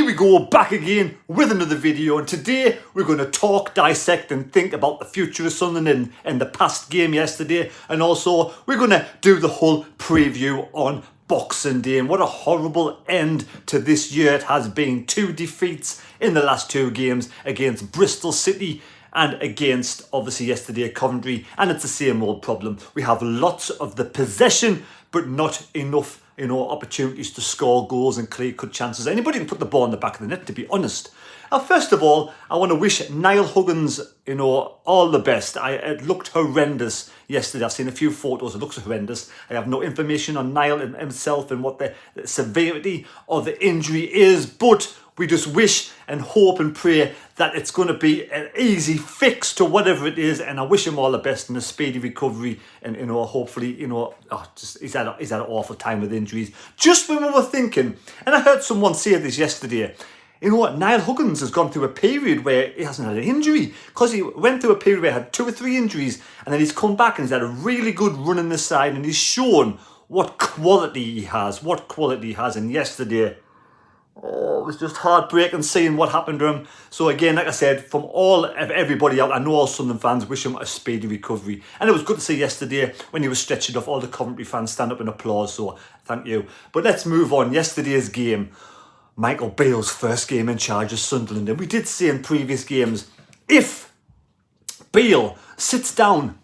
Here we go, back again with another video, and today we're going to talk, dissect and think about the future of Sunderland and the past game yesterday, and also we're going to do the whole preview on Boxing Day. And what a horrible end to this year it has been. 2 defeats in the last 2 games against Bristol City and against, obviously, yesterday Coventry, and it's the same old problem. We have lots of the possession but not enough opportunities to score goals and clear-cut chances. Anybody can put the ball in the back of the net, to be honest. Now, first of all, I want to wish Niall Huggins, all the best. It looked horrendous yesterday. I've seen a few photos. It looks horrendous. I have no information on Niall himself and what the severity of the injury is, but we just wish and hope and pray that it's going to be an easy fix to whatever it is, and I wish him all the best and a speedy recovery. And hopefully, he's had an awful time with injuries. Just when we were thinking, and I heard someone say this yesterday, Niall Huggins has gone through a period where he hasn't had an injury, because he went through a period where he had 2 or 3 injuries, and then he's come back and he's had a really good run in the side, and he's shown what quality he has, and yesterday, it was just heartbreaking seeing what happened to him. So again, like I said, from everybody out, I know all Sunderland fans wish him a speedy recovery. And it was good to see yesterday when he was stretching off, all the Coventry fans stand up in applause. So thank you. But let's move on. Yesterday's game, Michael Beale's first game in charge of Sunderland. And we did see in previous games, if Beale sits down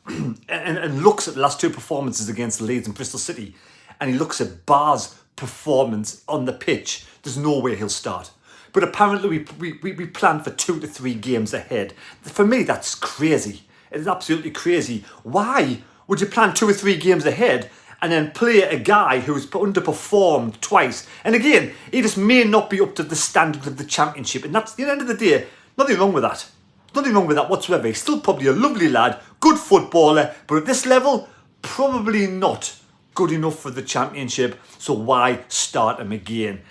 and looks at the last 2 performances against Leeds and Bristol City, and he looks at Barr's performance on the pitch, there's no way he'll start. But apparently we planned for 2 to 3 games ahead. For me, that's crazy. It's absolutely crazy. Why would you plan 2 or 3 games ahead and then play a guy who's underperformed twice? And again, he just may not be up to the standard of the Championship. And that's, at the end of the day, nothing wrong with that. Nothing wrong with that whatsoever. He's still probably a lovely lad, good footballer, but at this level, probably not good enough for the Championship. So why start him again?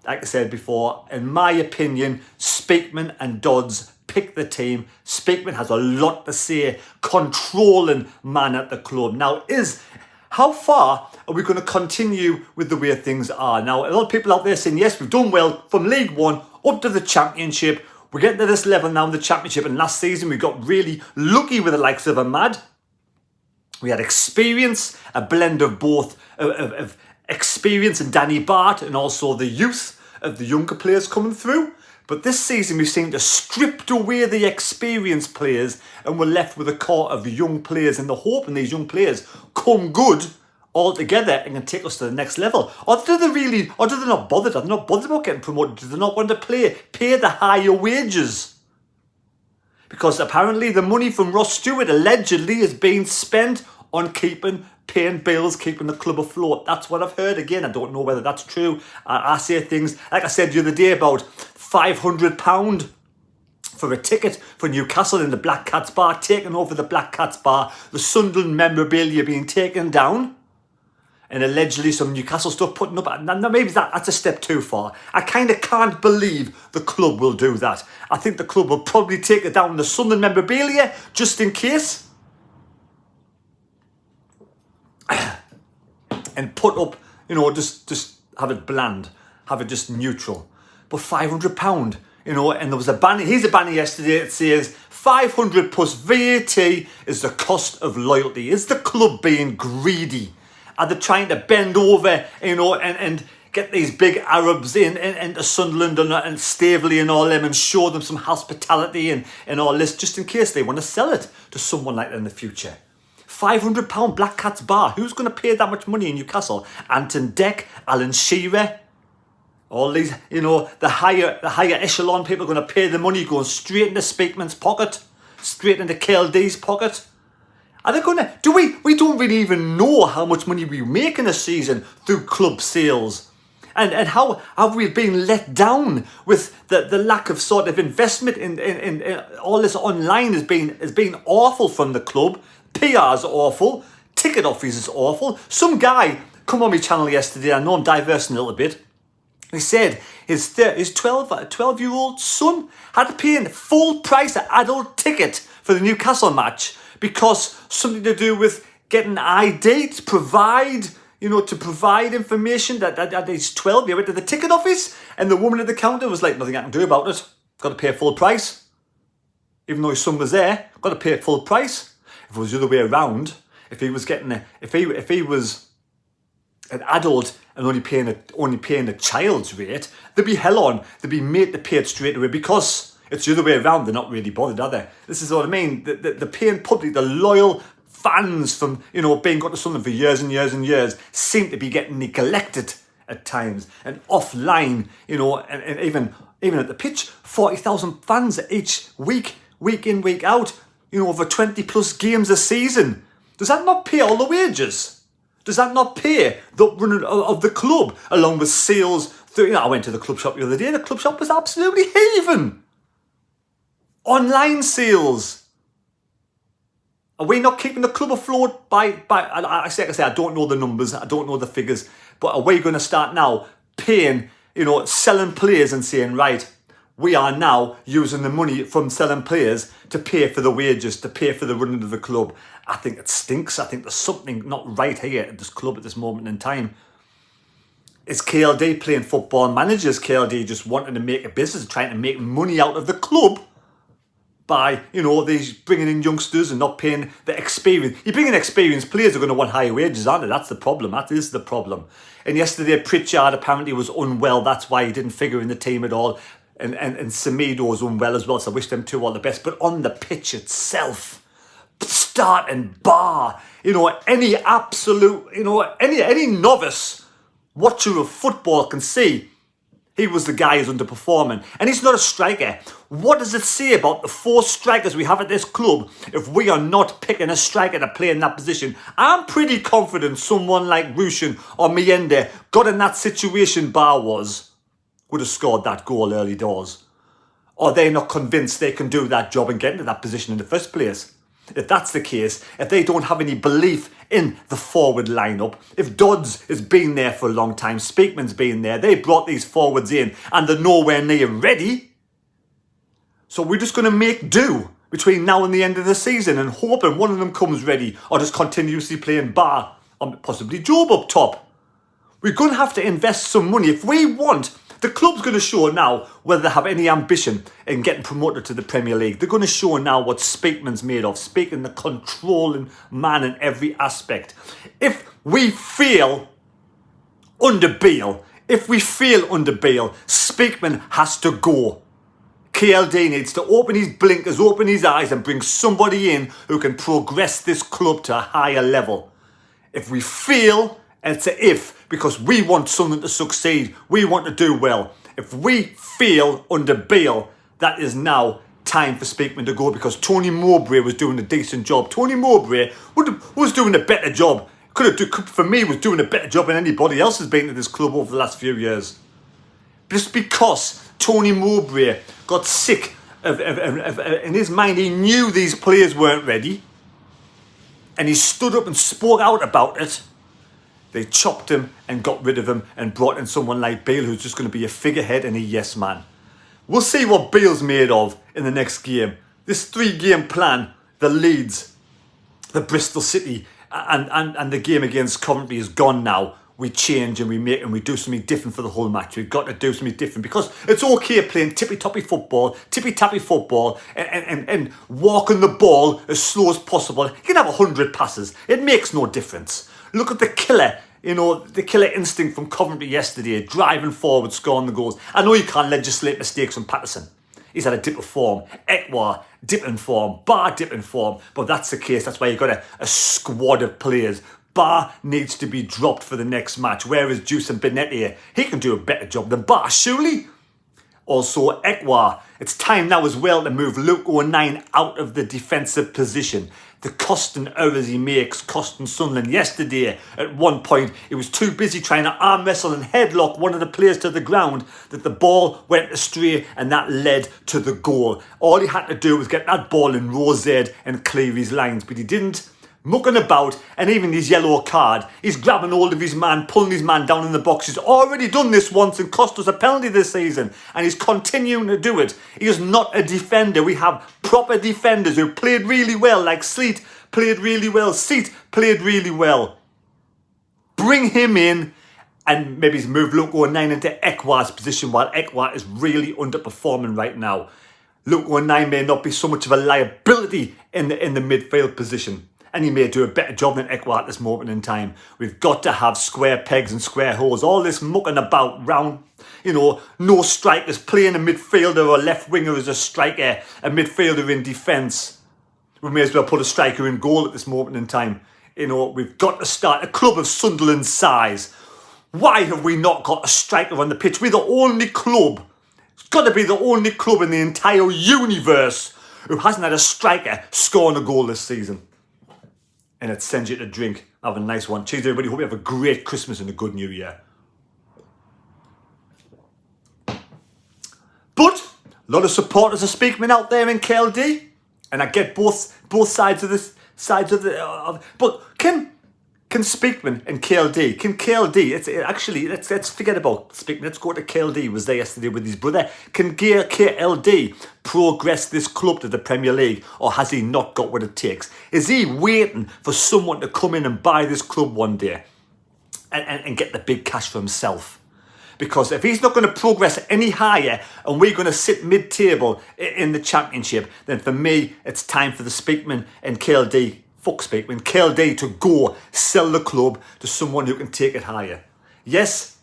Like I said before, in my opinion, Speakman and Dodds pick the team. Speakman has a lot to say, controlling man at the club. Now, how far are we going to continue with the way things are? Now, a lot of people out there saying, yes, we've done well from League One up to the Championship. We're getting to this level now in the Championship, and last season we got really lucky with the likes of Ahmad. We had experience, a blend of both of experience and Danny Bart, and also the youth of the younger players coming through. But this season we've seemed to stripped away the experienced players, and we're left with a core of young players, and the hope in these young players come good all together and can take us to the next level. Or do they not bother? Are they not bothered about getting promoted? Do they not want to pay the higher wages? Because apparently the money from Ross Stewart allegedly is being spent on paying bills, keeping the club afloat. That's what I've heard. Again, I don't know whether that's true. I say things, like I said the other day, about £500 for a ticket for Newcastle in the Black Cats bar, taking over the Black Cats bar, the Sunderland memorabilia being taken down, and allegedly some Newcastle stuff putting up. Now maybe that's a step too far. I kind of can't believe the club will do that. I think the club will probably take it down the Sunderland memorabilia just in case, and put up, just have it bland, have it just neutral. But £500, and there was a banner. Here's a banner yesterday. It says 500 plus VAT is the cost of loyalty. Is the club being greedy? Are they trying to bend over, and get these big Arabs into Sunderland and Staveley and all them, and show them some hospitality and all this, just in case they want to sell it to someone like that in the future? £500 Black Cats bar. Who's going to pay that much money in Newcastle? Anton Deck, Alan Shearer, all these, the higher echelon people are going to pay the money going straight into Speakman's pocket, straight into KLD's pocket. Are they going to? We don't really even know how much money we make in a season through club sales. And how have we been let down with the lack of sort of investment in all this online has been awful from the club. PR's awful. Ticket office is awful. Some guy come on my channel yesterday, I know I'm diversing a little bit. He said his 12-year-old son had to pay a full price adult ticket for the Newcastle match because something to do with getting ID to provide to provide information that he's 12. He went to the ticket office and the woman at the counter was like, nothing I can do about it. Got to pay full price. Even though his son was there, got to pay full price. If it was the other way around, if he was getting if he was an adult and only paying a child's rate, they'd be hell on. They'd be made to pay it straight away because it's the other way around. They're not really bothered, are they? This is what I mean. The paying public, the loyal fans from being got to Sunderland for years and years and years, seem to be getting neglected at times and offline. And even at the pitch, 40,000 fans each week in, week out. Over 20 plus games a season. Does that not pay all the wages? Does that not pay the running of the club along with sales? I went to the club shop the other day. The club shop was absolutely heaving. Online sales. Are we not keeping the club afloat by I say, I don't know the numbers, I don't know the figures, but are we going to start now paying, selling players and saying, right, we are now using the money from selling players to pay for the wages, to pay for the running of the club? I think it stinks. I think there's something not right here at this club at this moment in time. Is KLD playing football managers? KLD just wanting to make a business, trying to make money out of the club by, these bringing in youngsters and not paying the experience. You bring in experienced players who are going to want higher wages, aren't they? That's the problem. That is the problem. And yesterday, Pritchard apparently was unwell. That's why he didn't figure in the team at all. And Semedo was unwell as well, so I wish them two all the best. But on the pitch itself, start and bar, any absolute, any novice watcher of football can see he was the guy who's underperforming. And he's not a striker. What does it say about the 4 strikers we have at this club if we are not picking a striker to play in that position? I'm pretty confident someone like Rushin or Miende got in that situation Bar would have scored that goal early doors. Or they're not convinced they can do that job and get into that position in the first place. If that's the case, if they don't have any belief in the forward lineup, if Dodds has been there for a long time, Speakman's been there, they brought these forwards in and they're nowhere near ready. So we're just going to make do between now and the end of the season and hoping one of them comes ready or just continuously playing Bar or possibly Job up top. We're going to have to invest some money if we want. The club's going to show now whether they have any ambition in getting promoted to the Premier League. They're going to show now what Speakman's made of. Speakman, the controlling man in every aspect. If we fail under Beale, Speakman has to go. KLD needs to open his blinkers, open his eyes and bring somebody in who can progress this club to a higher level. If we fail, it's a if, because we want something to succeed. We want to do well. If we fail under Beale, that is now time for Speakman to go, because Tony Mowbray was doing a decent job. Tony Mowbray was doing a better job. For me, was doing a better job than anybody else has been to this club over the last few years. Just because Tony Mowbray got sick of in his mind, he knew these players weren't ready, and he stood up and spoke out about it. They chopped him and got rid of him and brought in someone like Beale, who's just going to be a figurehead and a yes man. We'll see what Beale's made of in the next game. This 3-game plan, the Leeds, the Bristol City and the game against Coventry is gone now. We change and we do something different for the whole match. We've got to do something different, because it's okay playing tippy-tappy football and walking the ball as slow as possible. You can have 100 passes. It makes no difference. Look at the killer, the killer instinct from Coventry yesterday, driving forward, scoring the goals. I know you can't legislate mistakes from Patterson. He's had a dip of form. Ekwar, dip in form. Bar, dip in form. But that's the case. That's why you've got a squad of players. Bar needs to be dropped for the next match. Whereas Juice and Benetti, he can do a better job than Bar, surely. Also, Ekwar, it's time now as well to move Luke O'Nien out of the defensive position. The costing errors he makes, costing Sunderland. Yesterday, at one point, he was too busy trying to arm wrestle and headlock one of the players to the ground that the ball went astray and that led to the goal. All he had to do was get that ball in row Z and clear his lines, but he didn't. Mucking about, and even his yellow card, he's grabbing hold of his man, pulling his man down in the box. He's already done this once and cost us a penalty this season, and he's continuing to do it. He is not a defender. We have proper defenders who played really well, like Sleet played really well, Seat played really well. bring him in and maybe move Luke 09 into Ekwa's position while Ekwa is really underperforming right now. Luke 09 may not be so much of a liability in the midfield position. And he may do a better job than Ekwa at this moment in time. We've got to have square pegs and square holes. All this mucking about round, no strikers, playing a midfielder or left winger as a striker, a midfielder in defence. We may as well put a striker in goal at this moment in time. We've got to start a club of Sunderland's size. Why have we not got a striker on the pitch? We're the only club. It's got to be the only club in the entire universe who hasn't had a striker scoring a goal this season. And it sends you to drink. Have a nice one. Cheers, everybody. Hope you have a great Christmas and a good New Year. But a lot of supporters are speaking out there in KLD, and I get both sides of this. But can Speakman and KLD, can KLD, let's forget about Speakman, let's go to KLD, he was there yesterday with his brother. Can KLD progress this club to the Premier League, or has he not got what it takes? Is he waiting for someone to come in and buy this club one day and get the big cash for himself? Because if he's not going to progress any higher and we're going to sit mid-table in the Championship, then for me, it's time for the Speakman and KLD, KLD to go sell the club to someone who can take it higher. Yes,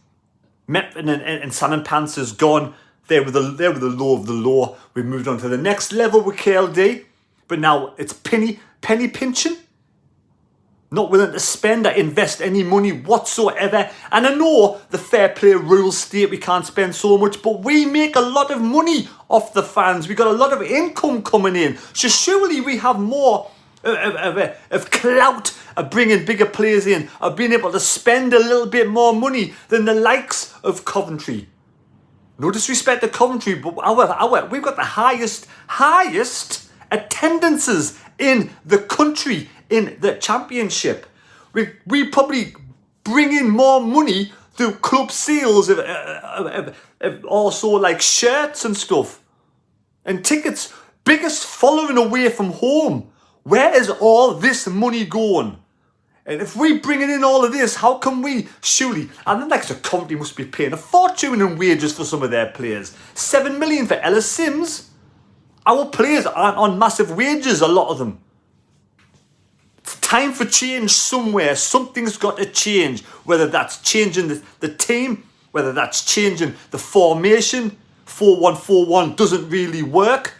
Metford and Salmon Pants is gone. They were the low of the low. We've moved on to the next level with KLD, but now it's penny pinching. Not willing to spend or invest any money whatsoever. And I know the fair play rules state we can't spend so much, but we make a lot of money off the fans. We got a lot of income coming in. So surely we have more of clout of bringing bigger players in, of being able to spend a little bit more money than the likes of Coventry. No disrespect to Coventry, but we've got the highest attendances in the country in the Championship. We probably bring in more money through club sales of also like shirts and stuff and tickets. Biggest following away from home. Where is all this money going? And if we bring in all of this, how can we surely? And the next company must be paying a fortune in wages for some of their players. 7 million for Ellis Sims. Our players aren't on massive wages, a lot of them. It's time for change somewhere. Something's got to change. Whether that's changing the team, whether that's changing the formation. 4-1-4-1 doesn't really work.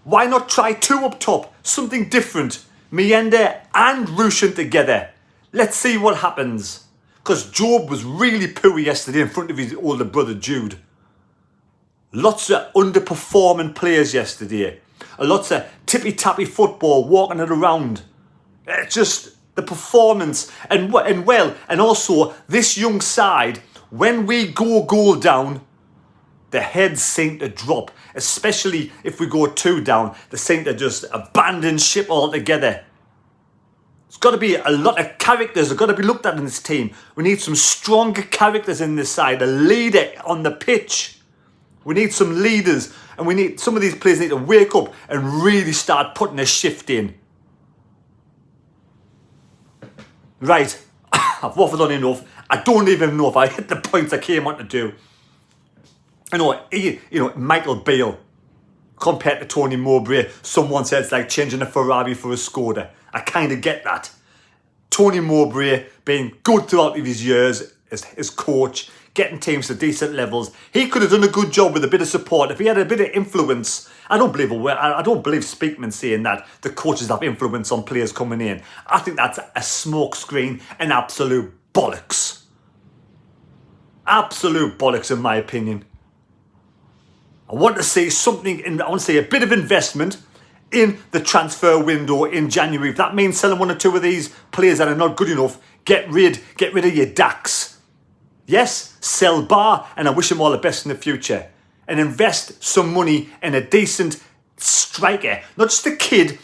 Why not try two up top? Something different. Meander and Rushan together. Let's see what happens. Because Job was really poor yesterday in front of his older brother Jude. Lots of underperforming players yesterday. Lots of tippy-tappy football, walking it around. It's just the performance. And also this young side, when we go goal down, the heads seem to drop. Especially if we go 2 down, they seem to just abandon ship altogether. There's got to be a lot of characters that got to be looked at in this team. We need some stronger characters in this side. A leader on the pitch. We need some leaders. And some of these players need to wake up and really start putting a shift in. Right. I've waffled on enough. I don't even know if I hit the points I came on to do. Michael Beale compared to Tony Mowbray. Someone said it's like changing a Ferrari for a Skoda. I kind of get that. Tony Mowbray being good throughout his years as coach, getting teams to decent levels. He could have done a good job with a bit of support if he had a bit of influence. I don't believe Speakman saying that the coaches have influence on players coming in. I think that's a smokescreen and absolute bollocks. Absolute bollocks in my opinion. I want to see a bit of investment in the transfer window in January. If that means selling 1 or 2 of these players that are not good enough, get rid of your Dax. Yes, sell Bar, and I wish him all the best in the future. And invest some money in a decent striker, not just a kid.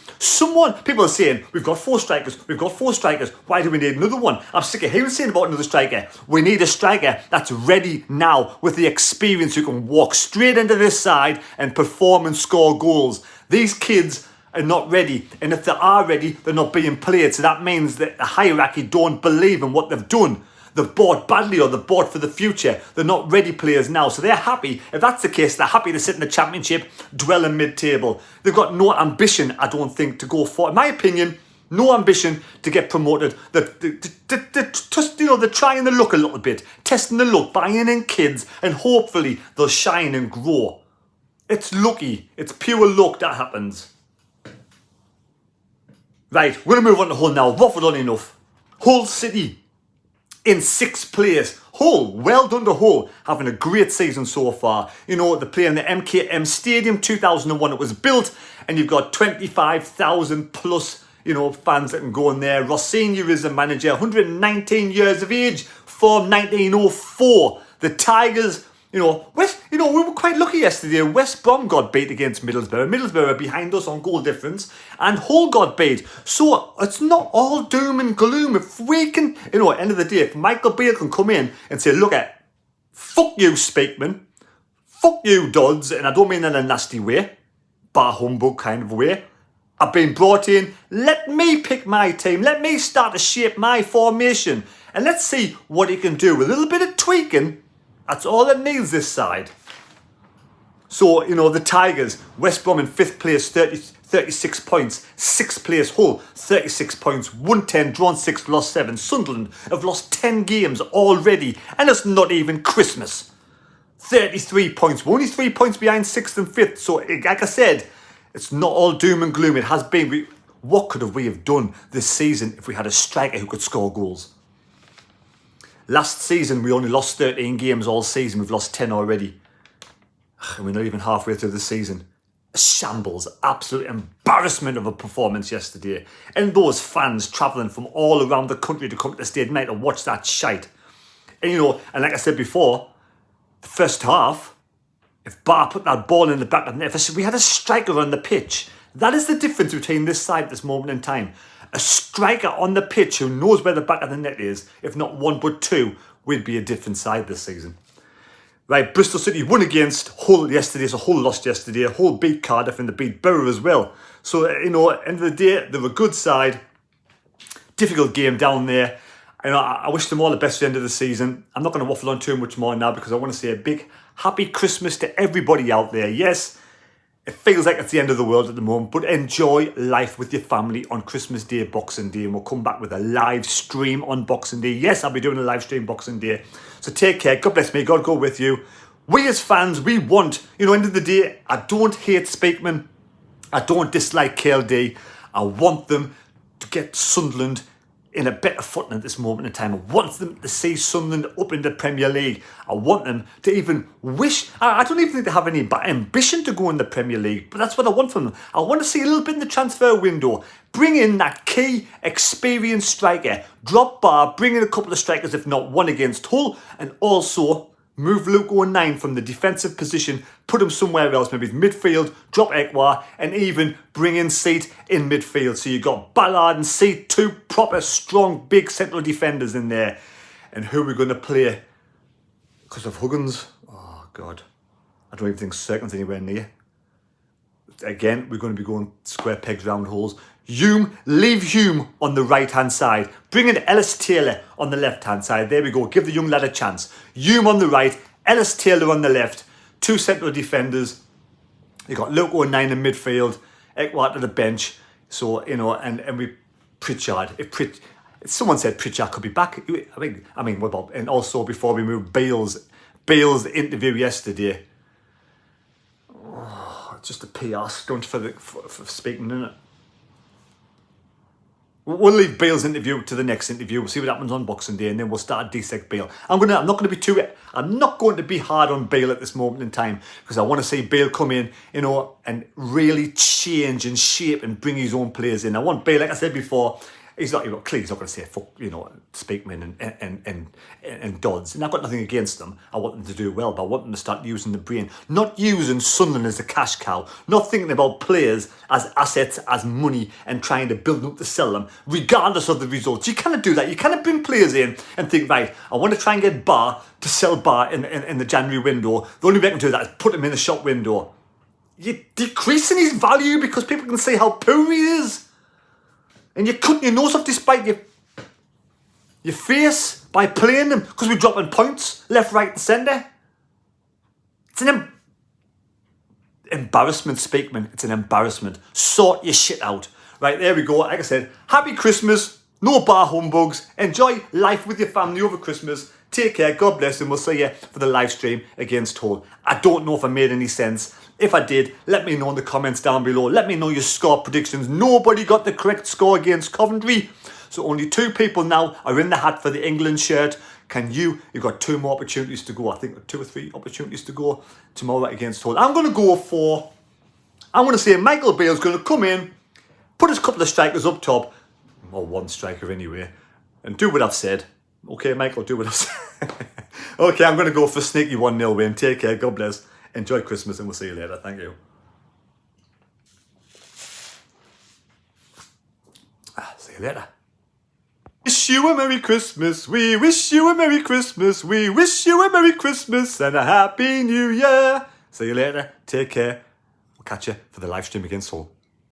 People are saying, we've got 4 strikers, why do we need another one? I'm sick of hearing saying about another striker. We need a striker that's ready now with the experience who can walk straight into this side and perform and score goals. These kids are not ready. And if they are ready, they're not being played. So that means that the hierarchy don't believe in what they've done. They've bought badly or they've bought for the future. They're not ready players now. So they're happy. If that's the case, they're happy to sit in the Championship, dwell in mid-table. They've got no ambition, I don't think, to go for. In my opinion, no ambition to get promoted. They're trying the luck a little bit, testing the luck, buying in kids, and hopefully they'll shine and grow. It's lucky. It's pure luck that happens. Right, we're going to move on to Hull now. Waffled on enough. Hull City in 6th place. Hull, well done to Hull, having a great season so far. You know, they play in the MKM Stadium, 2001 it was built, and you've got 25,000 plus, fans that can go in there. Rossini is the manager, 119 years of age, formed 1904. The Tigers, we were quite lucky yesterday. West Brom got beat against Middlesbrough. Middlesbrough are behind us on goal difference, and Hull got beat. So it's not all doom and gloom. If we can, at the end of the day, if Michael Beale can come in and say, look at, fuck you, Speakman, fuck you, Dodds, and I don't mean that in a nasty way, bar humbug kind of way. I've been brought in, let me pick my team, let me start to shape my formation, and let's see what he can do. With a little bit of tweaking, that's all it needs this side. So, the Tigers, West Brom in 5th place, 36 points. 6th place, Hull, 36 points. 110, drawn 6, lost 7. Sunderland have lost 10 games already, and it's not even Christmas. 33 points. We're only 3 points behind 6th and 5th. So, like I said, it's not all doom and gloom. It has been. What could we have done this season if we had a striker who could score goals? Last season, we only lost 13 games all season. We've lost 10 already. And we're not even halfway through the season. A shambles, absolute embarrassment of a performance yesterday. And those fans travelling from all around the country to come to the stadium night to watch that shite. And and like I said before, the first half, if Barr put that ball in the back of the net, if we had a striker on the pitch, that is the difference between this side at this moment in time. A striker on the pitch who knows where the back of the net is, if not one but two, we'd be a different side this season. Right, Bristol City won against Hull yesterday, so Hull lost yesterday. Hull beat Cardiff and they beat Borough as well. So, at the end of the day, they're a good side. Difficult game down there. I wish them all the best for the end of the season. I'm not going to waffle on too much more now because I want to say a big happy Christmas to everybody out there. Yes, it feels like it's the end of the world at the moment, but enjoy life with your family on Christmas Day, Boxing Day, and we'll come back with a live stream on Boxing Day. Yes, I'll be doing a live stream Boxing Day. So take care. God bless me. God go with you. We as fans, we want, end of the day, I don't hate Speakman. I don't dislike KLD. I want them to get Sunderland in a better footing at this moment in time. I want them to see Sunderland up in the Premier League. I want them to even wish, I don't even think they have any ambition to go in the Premier League, but that's what I want from them. I want to see a little bit in the transfer window. Bring in that key, experienced striker. Drop Barr, bring in a couple of strikers, if not one against Hull, and also move Luke 09 from the defensive position, put him somewhere else, maybe midfield, drop Ekwa, and even bring in Seat in midfield. So you've got Ballard and Seat, two proper, strong, big central defenders in there. And who are we going to play? Because of Huggins? Oh, God. I don't even think Cirkin's anywhere near. Again, we're going to be going square pegs round holes. Leave Hume on the right-hand side. Bring in Ellis Taylor on the left-hand side. There we go. Give the young lad a chance. Hume on the right, Ellis Taylor on the left. Two central defenders. You've got Luke 09 in midfield. Ekwa to the bench. So, and we Pritchard. If someone said Pritchard could be back. I mean, what about? And also before we move, Bale's interview yesterday. Oh, just a PR stunt for Speakman, isn't it? We'll leave Bale's interview to the next interview. We'll see what happens on Boxing Day, and then we'll start to dissect Bale. I'm not going to be hard on Bale at this moment in time because I want to see Bale come in, and really change and shape and bring his own players in. I want Bale, like I said before. He's not going to say fuck, Speakman and Dodds. And I've got nothing against them. I want them to do well, but I want them to start using the brain. Not using Sunderland as a cash cow. Not thinking about players as assets, as money, and trying to build them up to sell them, regardless of the results. You cannot do that. You cannot bring players in and think, right, I want to try and get Barr to sell Barr in the January window. The only way I can do that is put him in the shop window. you're decreasing his value because people can see how poor he is. And you're cutting your nose off despite your face by playing him because we're dropping points left, right and centre. It's an embarrassment, Speakman. It's an embarrassment. Sort your shit out. Right, there we go. Like I said, happy Christmas. No bar humbugs. Enjoy life with your family over Christmas. Take care. God bless, and we'll see you for the live stream against Hull. I don't know if I made any sense. If I did, let me know in the comments down below. Let me know your score predictions. Nobody got the correct score against Coventry. So only 2 people now are in the hat for the England shirt. You've got 2 more opportunities to go. I think 2 or 3 opportunities to go tomorrow against Hull. I'm going to say Michael Bale's going to come in, put his couple of strikers up top, or 1 striker anyway, and do what I've said. Okay, Michael, do what I've said. Okay, I'm going to go for a sneaky 1-0 win. Take care, God bless. Enjoy Christmas, and we'll see you later. Thank you. See you later. Wish you a Merry Christmas. We wish you a Merry Christmas. We wish you a Merry Christmas and a Happy New Year. See you later. Take care. We'll catch you for the live stream against Hull.